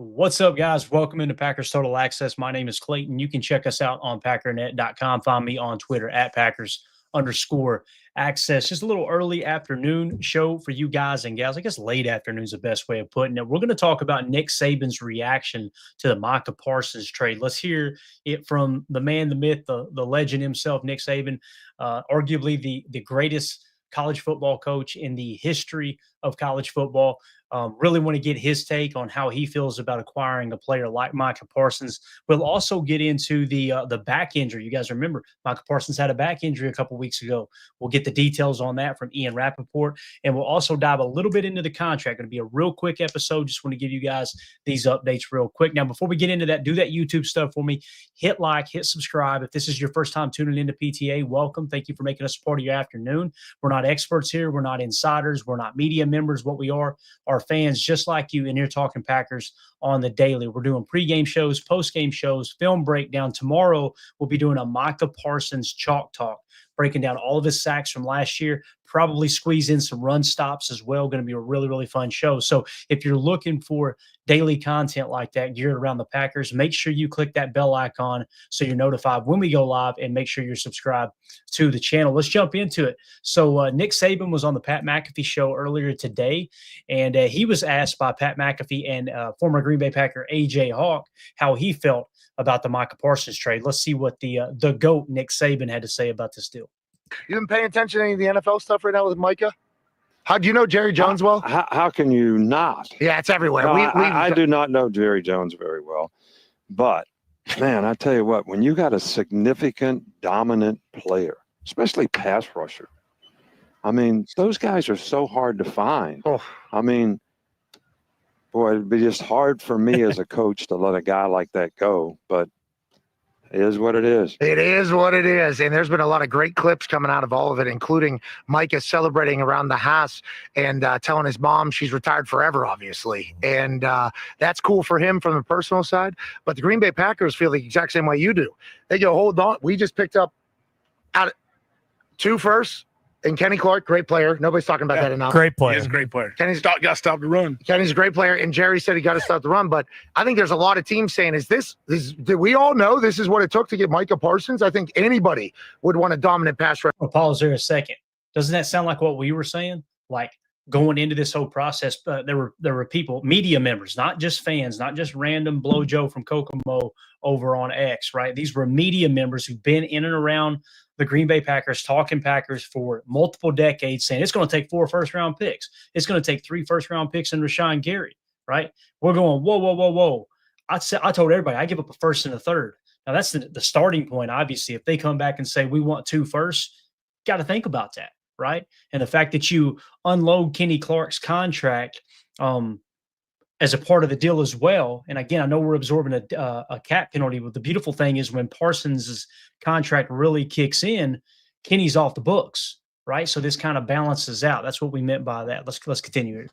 What's up, guys? Welcome into Packers Total Access. My name is Clayton. You can check us out on packernet.com. Find me on Twitter at Packers_access. Just a little early afternoon show for you guys and gals. I guess late afternoon is the best way of putting it. We're going to talk about Nick Saban's reaction to the Micah Parsons trade. Let's hear it from the man, the myth, the legend himself, Nick Saban, arguably the greatest college football coach in the history of college football. Really want to get his take on how he feels about acquiring a player like Micah Parsons. We'll also get into the back injury. You guys remember Micah Parsons had a back injury a couple weeks ago. We'll get the details on that from Ian Rappaport, and we'll also dive a little bit into the contract. Going to be a real quick episode. Just want to give you guys these updates real quick. Now, before we get into that, do that YouTube stuff for me. Hit like, hit subscribe. If this is your first time tuning into PTA, welcome. Thank you for making us part of your afternoon. We're not experts here. We're not insiders. We're not media members. What we are fans just like you, and you're talking Packers on the daily. We're doing pregame shows, postgame shows, film breakdown. Tomorrow, we'll be doing a Micah Parsons chalk talk, breaking down all of his sacks from last year, probably squeeze in some run stops as well. Going to be a really, really fun show. So if you're looking for daily content like that geared around the Packers, make sure you click that bell icon so you're notified when we go live, and make sure you're subscribed to the channel. Let's jump into it. So Nick Saban was on the Pat McAfee show earlier today, and he was asked by Pat McAfee and former Green Bay Packer A.J. Hawk how he felt about the Micah Parsons trade. Let's see what the GOAT Nick Saban had to say about this deal. You been paying attention to any of the NFL stuff right now with Micah? How do you know Jerry Jones well? How can you not? Yeah, it's everywhere. No, I do not know Jerry Jones very well, but man, I tell you what, when you got a significant dominant player, especially pass rusher, I mean, those guys are so hard to find. Oh. I mean, boy, it'd be just hard for me as a coach to let a guy like that go, but it is what it is. It is what it is. And there's been a lot of great clips coming out of all of it, including Micah celebrating around the house and telling his mom she's retired forever, obviously. And that's cool for him from the personal side. But the Green Bay Packers feel the exact same way you do. They go, hold on. We just picked up out 2 firsts. And Kenny Clark, great player. Nobody's talking about that enough. Great player. He's a great player. Kenny's got to stop the run. Kenny's a great player, and Jerry said he got to stop the run. But I think there's a lot of teams saying, did we all know this is what it took to get Micah Parsons? I think anybody would want a dominant pass rush. I'll pause there a second. Doesn't that sound like what we were saying? Like going into this whole process, there were people, media members, not just fans, not just random Blow Joe from Kokomo over on X, right? These were media members who've been in and around the Green Bay Packers, talking Packers for multiple decades, saying it's going to take 4 first-round picks. It's going to take 3 first-round picks and Rashawn Gary, right? We're going, whoa. I told everybody I give up a first and a third. Now, that's the starting point, obviously. If they come back and say we want 2 firsts, got to think about that, right? And the fact that you unload Kenny Clark's contract as a part of the deal as well. And again, I know we're absorbing a cap penalty, but the beautiful thing is when Parsons' contract really kicks in, Kenny's off the books, right? So this kind of balances out. That's what we meant by that. Let's continue.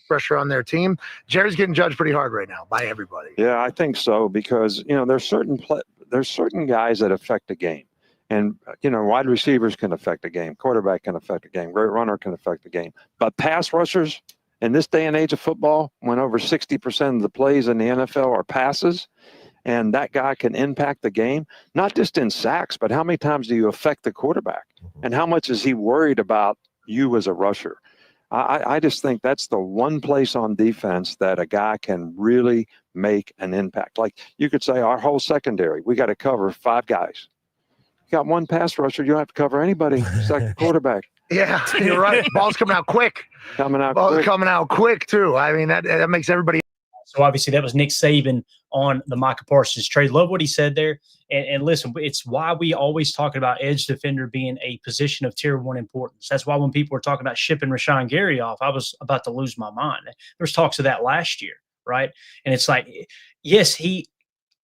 Pressure on their team. Jerry's getting judged pretty hard right now by everybody. Yeah, I think so, because there's certain guys that affect the game. And, wide receivers can affect the game. Quarterback can affect the game. Great runner can affect the game. But pass rushers, in this day and age of football, when over 60% of the plays in the NFL are passes, and that guy can impact the game, not just in sacks, but how many times do you affect the quarterback? And how much is he worried about you as a rusher? I just think that's the one place on defense that a guy can really make an impact. Like you could say our whole secondary, we got to cover 5 guys. You got 1 pass rusher, you don't have to cover anybody except the quarterback. Yeah, you're right. Ball's coming out quick. Coming out quick, too. I mean, that makes everybody. So obviously that was Nick Saban on the Micah Parsons trade. Love what he said there. And listen, it's why we always talk about edge defender being a position of tier 1 importance. That's why when people were talking about shipping Rashawn Gary off, I was about to lose my mind. There's talks of that last year, right? And it's like, yes,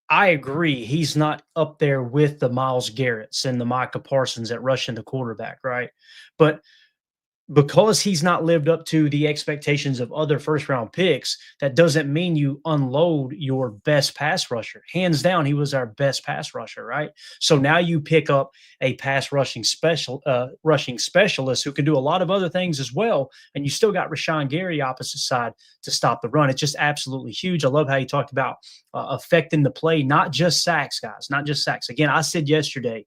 I agree. He's not up there with the Myles Garretts and the Micah Parsons at rushing the quarterback, right? But because he's not lived up to the expectations of other first round picks, that doesn't mean you unload your best pass rusher. Hands down, he was our best pass rusher, right? So now you pick up a pass rushing specialist who can do a lot of other things as well, and you still got Rashawn Gary opposite side to stop the run. It's just absolutely huge. I love how you talked about affecting the play, not just sacks, guys, not just sacks. Again, I said yesterday,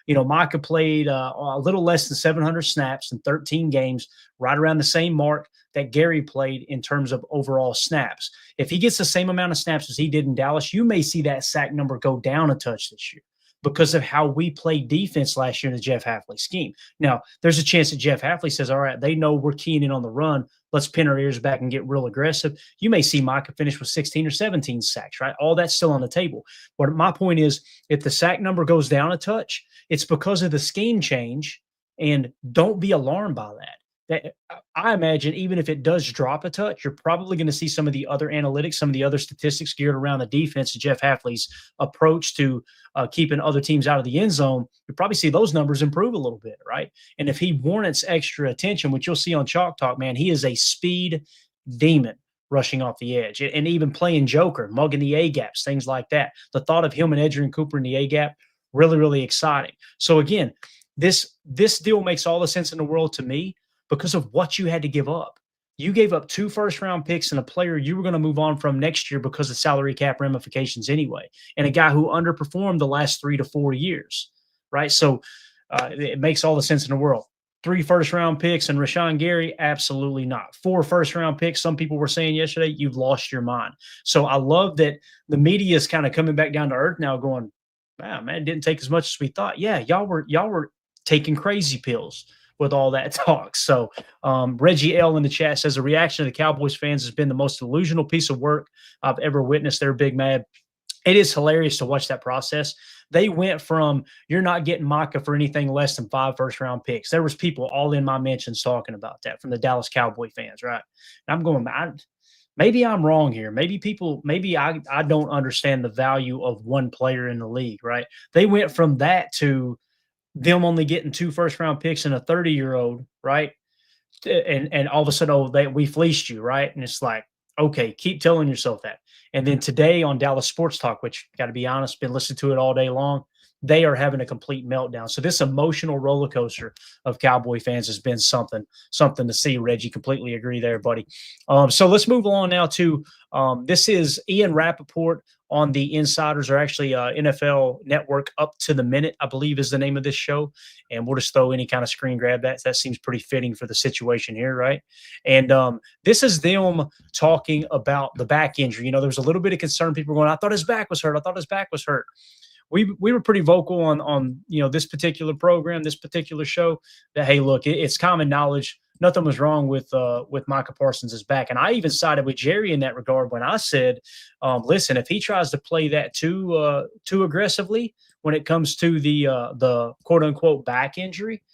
Micah played a little less than 700 snaps in 13 games, right around the same mark that Gary played in terms of overall snaps. If he gets the same amount of snaps as he did in Dallas, you may see that sack number go down a touch this year because of how we played defense last year in the Jeff Hafley scheme. Now, there's a chance that Jeff Hafley says, all right, they know we're keying in on the run. Let's pin our ears back and get real aggressive. You may see Micah finish with 16 or 17 sacks, right? All that's still on the table. But my point is, if the sack number goes down a touch, it's because of the scheme change, and don't be alarmed by that. I imagine even if it does drop a touch, you're probably going to see some of the other analytics, some of the other statistics geared around the defense and Jeff Hafley's approach to keeping other teams out of the end zone. You'll probably see those numbers improve a little bit, right? And if he warrants extra attention, which you'll see on Chalk Talk, man, he is a speed demon rushing off the edge and even playing Joker, mugging the A-gaps, things like that. The thought of him and Adrian Cooper in the A-gap, really, really exciting. So again, this deal makes all the sense in the world to me because of what you had to give up. You gave up 2 first-round picks and a player you were going to move on from next year because of salary cap ramifications anyway, and a guy who underperformed the last 3 to 4 years, right? So it makes all the sense in the world. 3 first-round picks and Rashawn Gary, absolutely not. 4 first-round picks, some people were saying yesterday, you've lost your mind. So I love that the media is kind of coming back down to earth now going, wow, man, it didn't take as much as we thought. Yeah, y'all were taking crazy pills with all that talk. So Reggie L in the chat says the reaction of the Cowboys fans has been the most delusional piece of work I've ever witnessed. They're big mad. It is hilarious to watch that process. They went from you're not getting Micah for anything less than 5 first-round picks. There was people all in my mentions talking about that from the Dallas Cowboy fans, right? And I'm going, maybe I'm wrong here. Maybe I don't understand the value of one player in the league, right? They went from that to them only getting 2 first-round picks and a 30-year-old, right? And all of a sudden, we fleeced you, right? And it's like, okay, keep telling yourself that. And then today on Dallas Sports Talk, which got to be honest, been listening to it all day long, they are having a complete meltdown. So this emotional roller coaster of Cowboy fans has been something to see. Reggie, completely agree there, buddy. So let's move on now to this is Ian Rappaport on the Insiders, or actually NFL Network Up to the Minute, I believe is the name of this show. And we'll just throw any kind of screen grab. That seems pretty fitting for the situation here, right? And this is them talking about the back injury. There was a little bit of concern. People were going, I thought his back was hurt. We were pretty vocal on this particular program, this particular show, that hey, look, it's common knowledge. Nothing was wrong with Micah Parsons' back, and I even sided with Jerry in that regard when I said, listen, if he tries to play that too aggressively when it comes to the quote unquote back injury,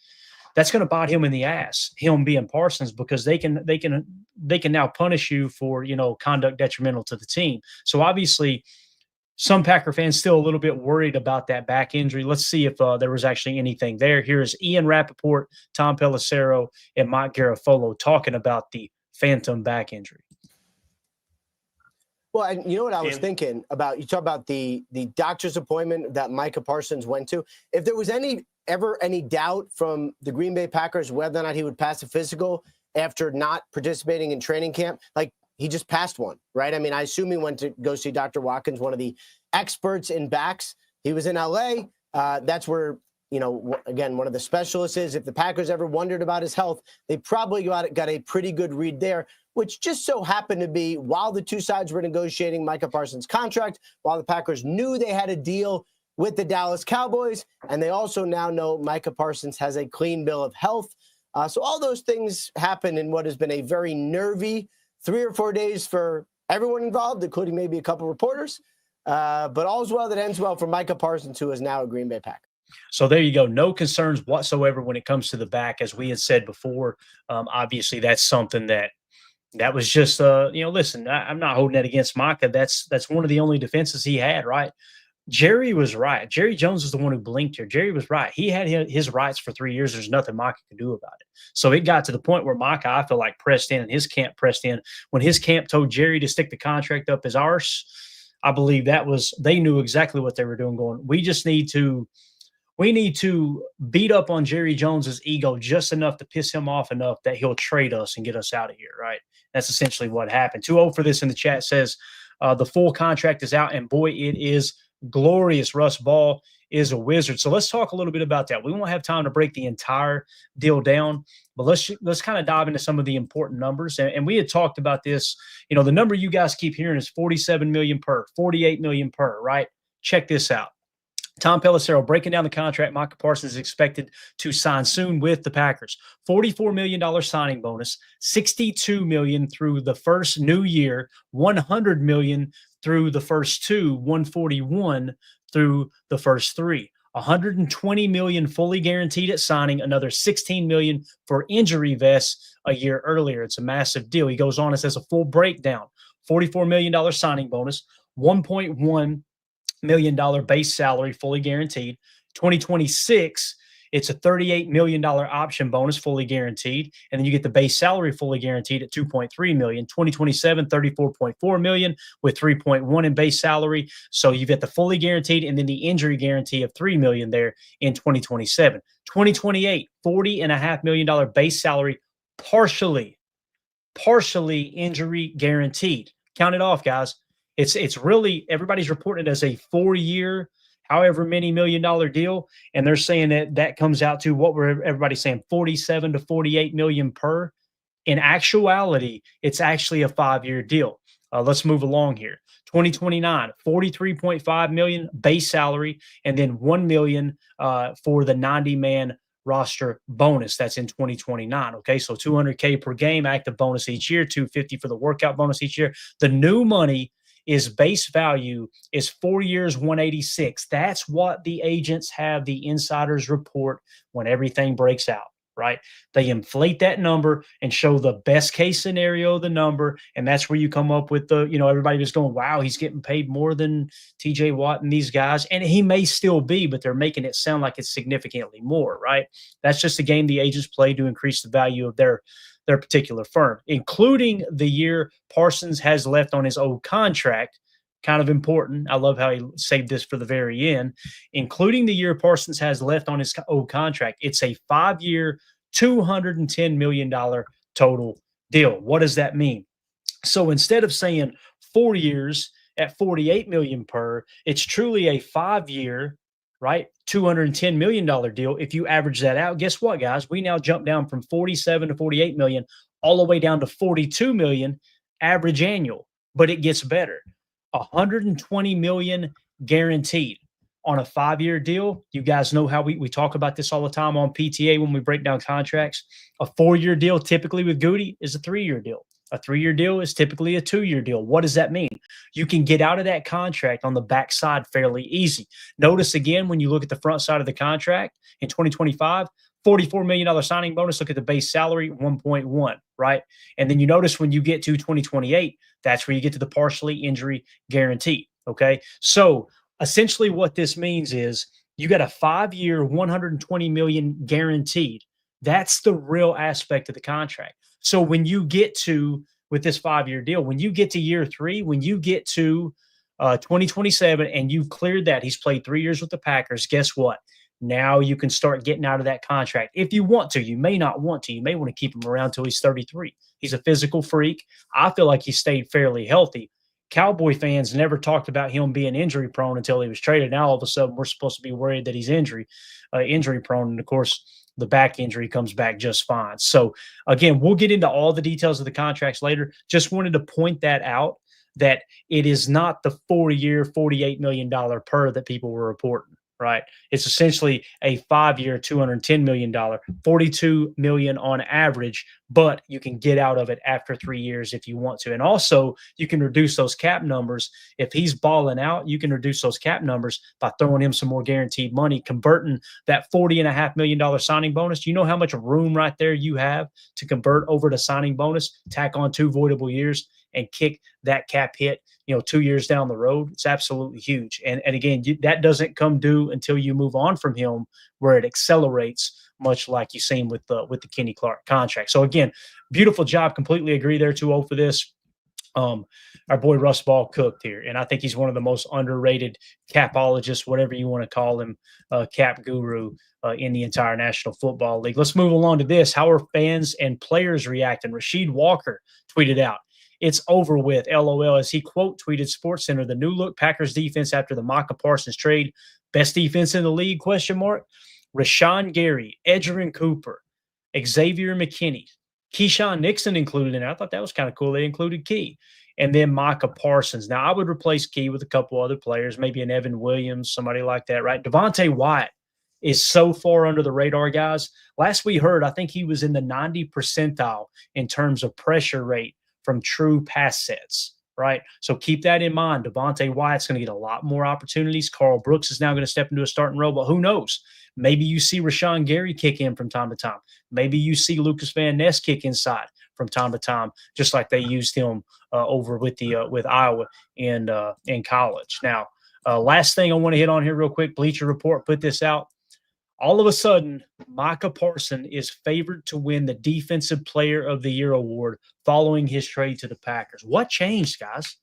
that's going to bite him in the ass, him being Parsons, because they can now punish you for conduct detrimental to the team. So obviously, some Packer fans still a little bit worried about that back injury. Let's see if there was actually anything there. Here is Ian Rappaport, Tom Pelissero, and Mike Garafolo talking about the phantom back injury. Well, and you know what I was thinking about? You talk about the doctor's appointment that Micah Parsons went to. If there was ever any doubt from the Green Bay Packers whether or not he would pass a physical after not participating in training camp, like, he just passed one, right? I mean, I assume he went to go see Dr. Watkins, one of the experts in backs. He was in LA. That's where, again, one of the specialists is. If the Packers ever wondered about his health, they probably got a pretty good read there, which just so happened to be while the two sides were negotiating Micah Parsons' contract, while the Packers knew they had a deal with the Dallas Cowboys, and they also now know Micah Parsons has a clean bill of health. So all those things happen in what has been a very nervy 3 or 4 days for everyone involved, including maybe a couple reporters. But all's well that ends well for Micah Parsons, who is now a Green Bay Packer. So there you go. No concerns whatsoever when it comes to the back, as we had said before. Obviously, that's something that was just, listen, I'm not holding that against Micah. That's one of the only defenses he had, right? Jerry was right. Jerry Jones is the one who blinked here. Jerry was right. He had his rights for 3 years. There's nothing Micah could do about it. So it got to the point where Micah, I feel like, pressed in, and his camp pressed in. When his camp told Jerry to stick the contract up his arse, I believe they knew exactly what they were doing, going, we need to beat up on Jerry Jones's ego just enough to piss him off enough that he'll trade us and get us out of here, right? That's essentially what happened. 2-0 for this in the chat says the full contract is out, and boy, it is glorious. Russ Ball is a wizard. So let's talk a little bit about that. We won't have time to break the entire deal down, but let's kind of dive into some of the important numbers. And we had talked about this. You know, the number you guys keep hearing is 47 million per, 48 million per, right? Check this out. Tom Pelissero breaking down the contract. Micah Parsons is expected to sign soon with the Packers. $44 million signing bonus, $62 million through the first new year, $100 million through the first two, $141 through the first three. $120 million fully guaranteed at signing, another $16 million for injury vests a year earlier. It's a massive deal. He goes on and says a full breakdown. $44 million signing bonus, $1.1 million base salary fully guaranteed. 2026, it's a $38 million option bonus fully guaranteed, and then you get the base salary fully guaranteed at $2.3 million. 2027, $34.4 million with $3.1 in base salary. So you get the fully guaranteed and then the injury guarantee of $3 million there in 2027. 2028, $40.5 million base salary, partially injury guaranteed. Count it off, guys. It's really, everybody's reporting it as a 4-year, however many $1 million deal, and they're saying that comes out to what were everybody saying, 47 to 48 million per. In actuality, it's actually a 5-year deal. Let's move along here. 2029, 43.5 million base salary, and then 1 million for the 90-man roster bonus. That's in 2029. Okay, so $200K per game, active bonus each year, $250 for the workout bonus each year. The new money is base value is 4 years, 186. That's what the agents have the insiders report when everything breaks out, right? They inflate that number and show the best case scenario of the number, and that's where you come up with the, everybody just going, wow, he's getting paid more than TJ Watt and these guys, and he may still be, but they're making it sound like it's significantly more, right? That's just a game the agents play to increase the value of their particular firm, including the year Parsons has left on his old contract. Kind of important. I love how he saved this for the very end. Including the year Parsons has left on his old contract, it's a 5-year, $210 million total deal. What does that mean? So instead of saying 4 years at 48 million per, it's truly a 5-year, right? $210 million deal. If you average that out, guess what, guys? We now jump down from 47 to 48 million, all the way down to 42 million average annual. But it gets better. 120 million guaranteed on a 5-year deal. You guys know how we talk about this all the time on PTA when we break down contracts. A 4-year deal typically with Goody is a 3-year deal. A 3-year deal is typically a 2-year deal. What does that mean? You can get out of that contract on the backside fairly easy. Notice again, when you look at the front side of the contract in 2025, $44 million signing bonus. Look at the base salary, 1.1, right? And then you notice when you get to 2028, that's where you get to the partially injury guarantee, okay? So essentially what this means is you got a 5-year, $120 million guaranteed. That's the real aspect of the contract. So when you get to, with this 5-year deal, when you get to year 3, when you get to 2027 and you've cleared that, he's played 3 years with the Packers, guess what? Now you can start getting out of that contract. If you want to, you may not want to. You may want to keep him around until he's 33. He's a physical freak. I feel like he stayed fairly healthy. Cowboy fans never talked about him being injury prone until he was traded. Now all of a sudden we're supposed to be worried that he's injury prone. And of course, the back injury comes back just fine. So again, we'll get into all the details of the contracts later. Just wanted to point that out, that it is not the 4-year, $48 million per that people were reporting, right? It's essentially a 5-year, $210 million, $42 million on average but you can get out of it after 3 years if you want to. And also, you can reduce those cap numbers. If he's balling out, you can reduce those cap numbers by throwing him some more guaranteed money, converting that $40.5 million signing bonus. You know how much room right there you have to convert over to signing bonus, tack on 2 voidable years, and kick that cap hit, 2 years down the road. It's absolutely huge. And again, that doesn't come due until you move on from him, where it accelerates, much like you've seen with the Kenny Clark contract. So again, beautiful job. Completely agree there, 2-0 for this. Our boy Russ Ball cooked here, and I think he's one of the most underrated capologists, whatever you want to call him, cap guru in the entire National Football League. Let's move along to this. How are fans and players reacting? Rasheed Walker tweeted out, "It's over with, LOL," as he quote tweeted SportsCenter, "The new look Packers defense after the Micah Parsons trade. Best defense in the league, ? Rashawn Gary, Edgerrin Cooper, Xavier McKinney, Keyshawn Nixon included in it. I thought that was kind of cool. They included Key. And then Micah Parsons. Now, I would replace Key with a couple other players, maybe an Evan Williams, somebody like that, right? Devontae Wyatt is so far under the radar, guys. Last we heard, I think he was in the 90 percentile in terms of pressure rate from true pass sets, right? So keep that in mind. Devontae Wyatt's going to get a lot more opportunities. Carl Brooks is now going to step into a starting role, but who knows? Maybe you see Rashawn Gary kick in from time to time. Maybe you see Lucas Van Ness kick inside from time to time, just like they used him over with Iowa in college. Now, last thing I want to hit on here real quick, Bleacher Report put this out. All of a sudden, Micah Parsons is favored to win the Defensive Player of the Year award following his trade to the Packers. What changed, guys?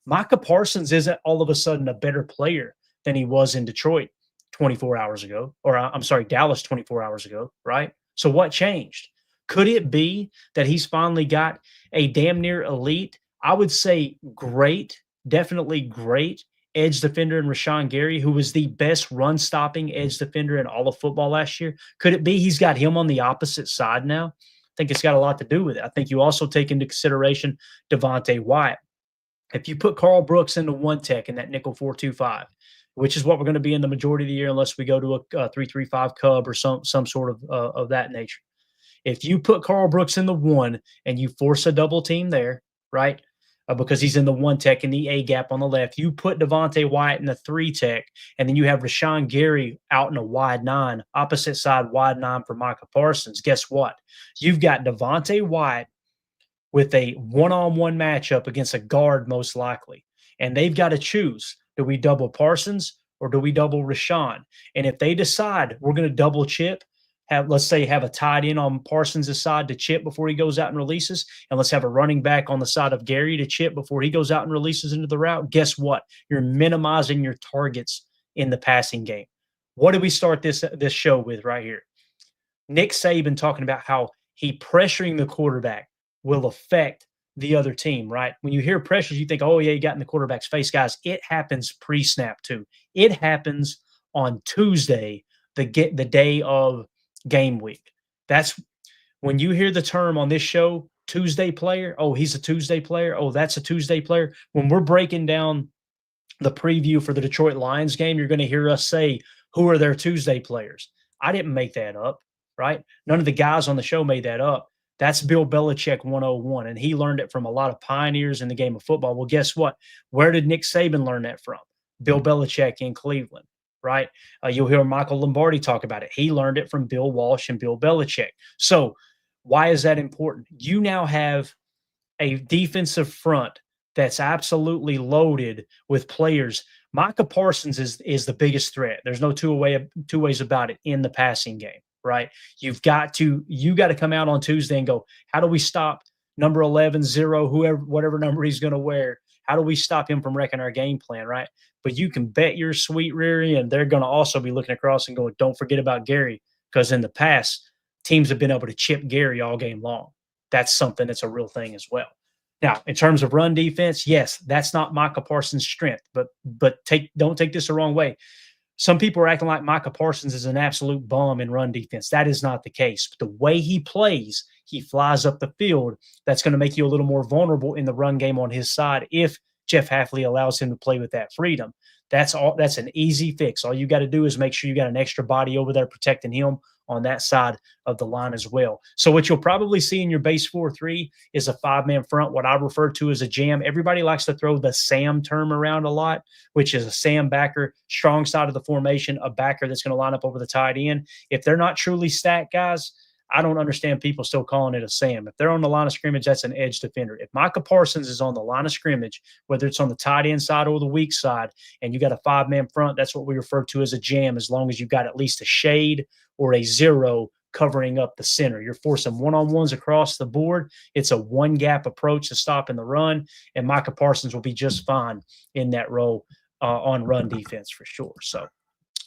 Micah Parsons isn't all of a sudden a better player than he was in Detroit 24 hours ago, or I'm sorry, Dallas 24 hours ago, right? So what changed? Could it be that he's finally got a damn near elite, I would say great, definitely great edge defender in Rashawn Gary, who was the best run-stopping edge defender in all of football last year? Could it be he's got him on the opposite side now? I think it's got a lot to do with it. I think you also take into consideration Devontae Wyatt. If you put Carl Brooks into one tech in that nickel 4-2-5, which is what we're going to be in the majority of the year unless we go to a 3-3-5 Cub or some sort of that nature. If you put Carl Brooks in the one and you force a double team there, right, because he's in the one tech in the A gap on the left, you put Devontae Wyatt in the 3 tech, and then you have Rashawn Gary out in a wide 9, opposite side wide 9 for Micah Parsons. Guess what? You've got Devontae Wyatt with a one-on-one matchup against a guard most likely, and they've got to choose. Do we double Parsons or do we double Rashawn? And if they decide we're going to double chip, let's say have a tight end on Parsons' side to chip before he goes out and releases, and let's have a running back on the side of Gary to chip before he goes out and releases into the route, guess what? You're minimizing your targets in the passing game. What did we start this show with right here? Nick Saban talking about how he pressuring the quarterback will affect the other team, right? When you hear pressures, you think, oh, yeah, you got in the quarterback's face. Guys, it happens pre-snap too. It happens on Tuesday, the day of game week. That's when you hear the term on this show, Tuesday player. Oh, he's a Tuesday player. Oh, that's a Tuesday player. When we're breaking down the preview for the Detroit Lions game, you're going to hear us say, who are their Tuesday players? I didn't make that up, right? None of the guys on the show made that up. That's Bill Belichick 101, and he learned it from a lot of pioneers in the game of football. Well, guess what? Where did Nick Saban learn that from? Bill Belichick in Cleveland, right? You'll hear Michael Lombardi talk about it. He learned it from Bill Walsh and Bill Belichick. So why is that important? You now have a defensive front that's absolutely loaded with players. Micah Parsons is the biggest threat. There's no two ways about it in the passing game. Right? You got to come out on Tuesday and go, how do we stop number 11, 0, whatever number he's going to wear? How do we stop him from wrecking our game plan, right? But you can bet your sweet rear end they're going to also be looking across and going, don't forget about Gary, because in the past, teams have been able to chip Gary all game long. That's something that's a real thing as well. Now, in terms of run defense, yes, that's not Micah Parsons' strength, but don't take this the wrong way. Some people are acting like Micah Parsons is an absolute bum in run defense. That is not the case. But the way he plays, he flies up the field. That's going to make you a little more vulnerable in the run game on his side if Jeff Hafley allows him to play with that freedom. That's an easy fix. All you got to do is make sure you got an extra body over there protecting him on that side of the line as well. So what you'll probably see in your base 4-3 is a 5-man front, what I refer to as a jam. Everybody likes to throw the Sam term around a lot, which is a Sam backer, strong side of the formation, a backer that's going to line up over the tight end. If they're not truly stacked guys, I don't understand people still calling it a Sam. If they're on the line of scrimmage, that's an edge defender. If Micah Parsons is on the line of scrimmage, whether it's on the tight end side or the weak side, and you got a 5-man front, that's what we refer to as a jam, as long as you've got at least a shade or a 0 covering up the center. You're forcing one-on-ones across the board. It's a one-gap approach to stopping the run, and Micah Parsons will be just fine in that role on run defense for sure. So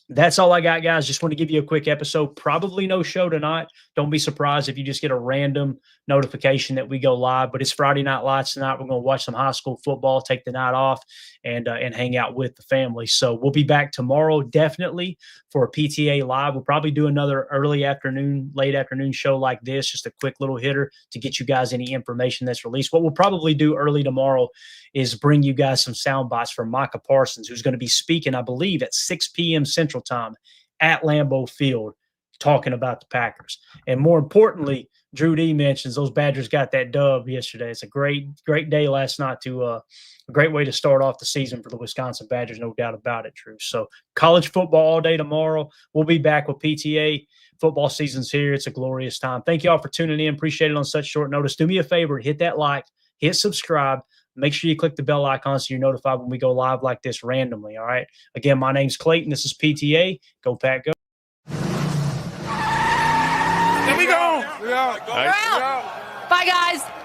that's all I got, guys. Just want to give you a quick episode. Probably no show tonight. Don't be surprised if you just get a random notification that we go live, but it's Friday Night Lights tonight. We're going to watch some high school football, take the night off, and hang out with the family. So we'll be back tomorrow, definitely, for a PTA Live. We'll probably do another early afternoon, late afternoon show like this, just a quick little hitter to get you guys any information that's released. What we'll probably do early tomorrow is bring you guys some sound bites from Micah Parsons, who's going to be speaking, I believe, at 6 p.m. Central Time at Lambeau Field, talking about the Packers. And more importantly, Drew D mentions those Badgers got that dub yesterday. It's a great day last night a great way to start off the season for the Wisconsin Badgers, no doubt about it, Drew. So college football all day tomorrow. We'll be back with PTA. Football season's here. It's a glorious time. Thank you all for tuning in. Appreciate it on such short notice. Do me a favor, hit that like, hit subscribe. Make sure you click the bell icon so you're notified when we go live like this randomly, all right? Again, my name's Clayton. This is PTA. Go Pack, go. There we go. We're out. Bye, guys.